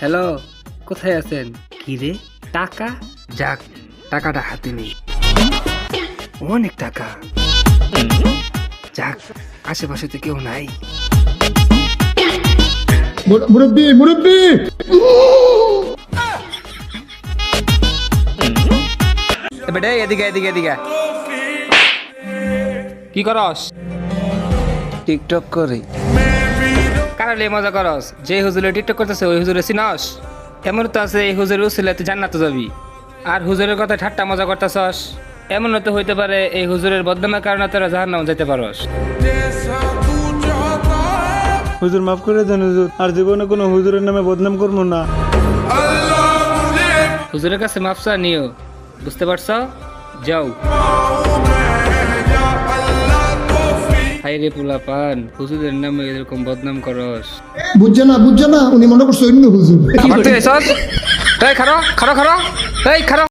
Hello, কোথায় আছেন? কি রে, টাকা? যাক, টাকাটা হাতে নেই, অনেক টাকা। যাক, আশেপাশে তো কেউ নাই। মুরব্বি মুরব্বি বেটা এদিকে এদিকে এদিকে। কি করস? টিকটক করি। কারালে মজা করস? যে হুজুরে টিকটক করতেছে ওই হুজুরে চিনস? এমন তো আছে এই হুজুরের উসিলে তুই জান্নাতে যাবি, আর হুজুরের কথা ঠাট্টা মজা করতেছস। এমনও তো হইতে পারে এই হুজুরের বদনামের কারণে তোরা জাহান্নাম যেতে পারস। হুজুর মাফ করে দেন হুজুর, আর জীবনে কোনো হুজুরের নামে বদনাম করবো না। হুজুরের কাছে মাফসা নিও, বুঝতে পারছ? যাও। হাই রে পোলা পান, হুজুরের নামে এরকম বদনাম করস। বুঝছে না, উনি মনে করছে অন্য হুজুর। এই খারো খারো খারো, এই খারো।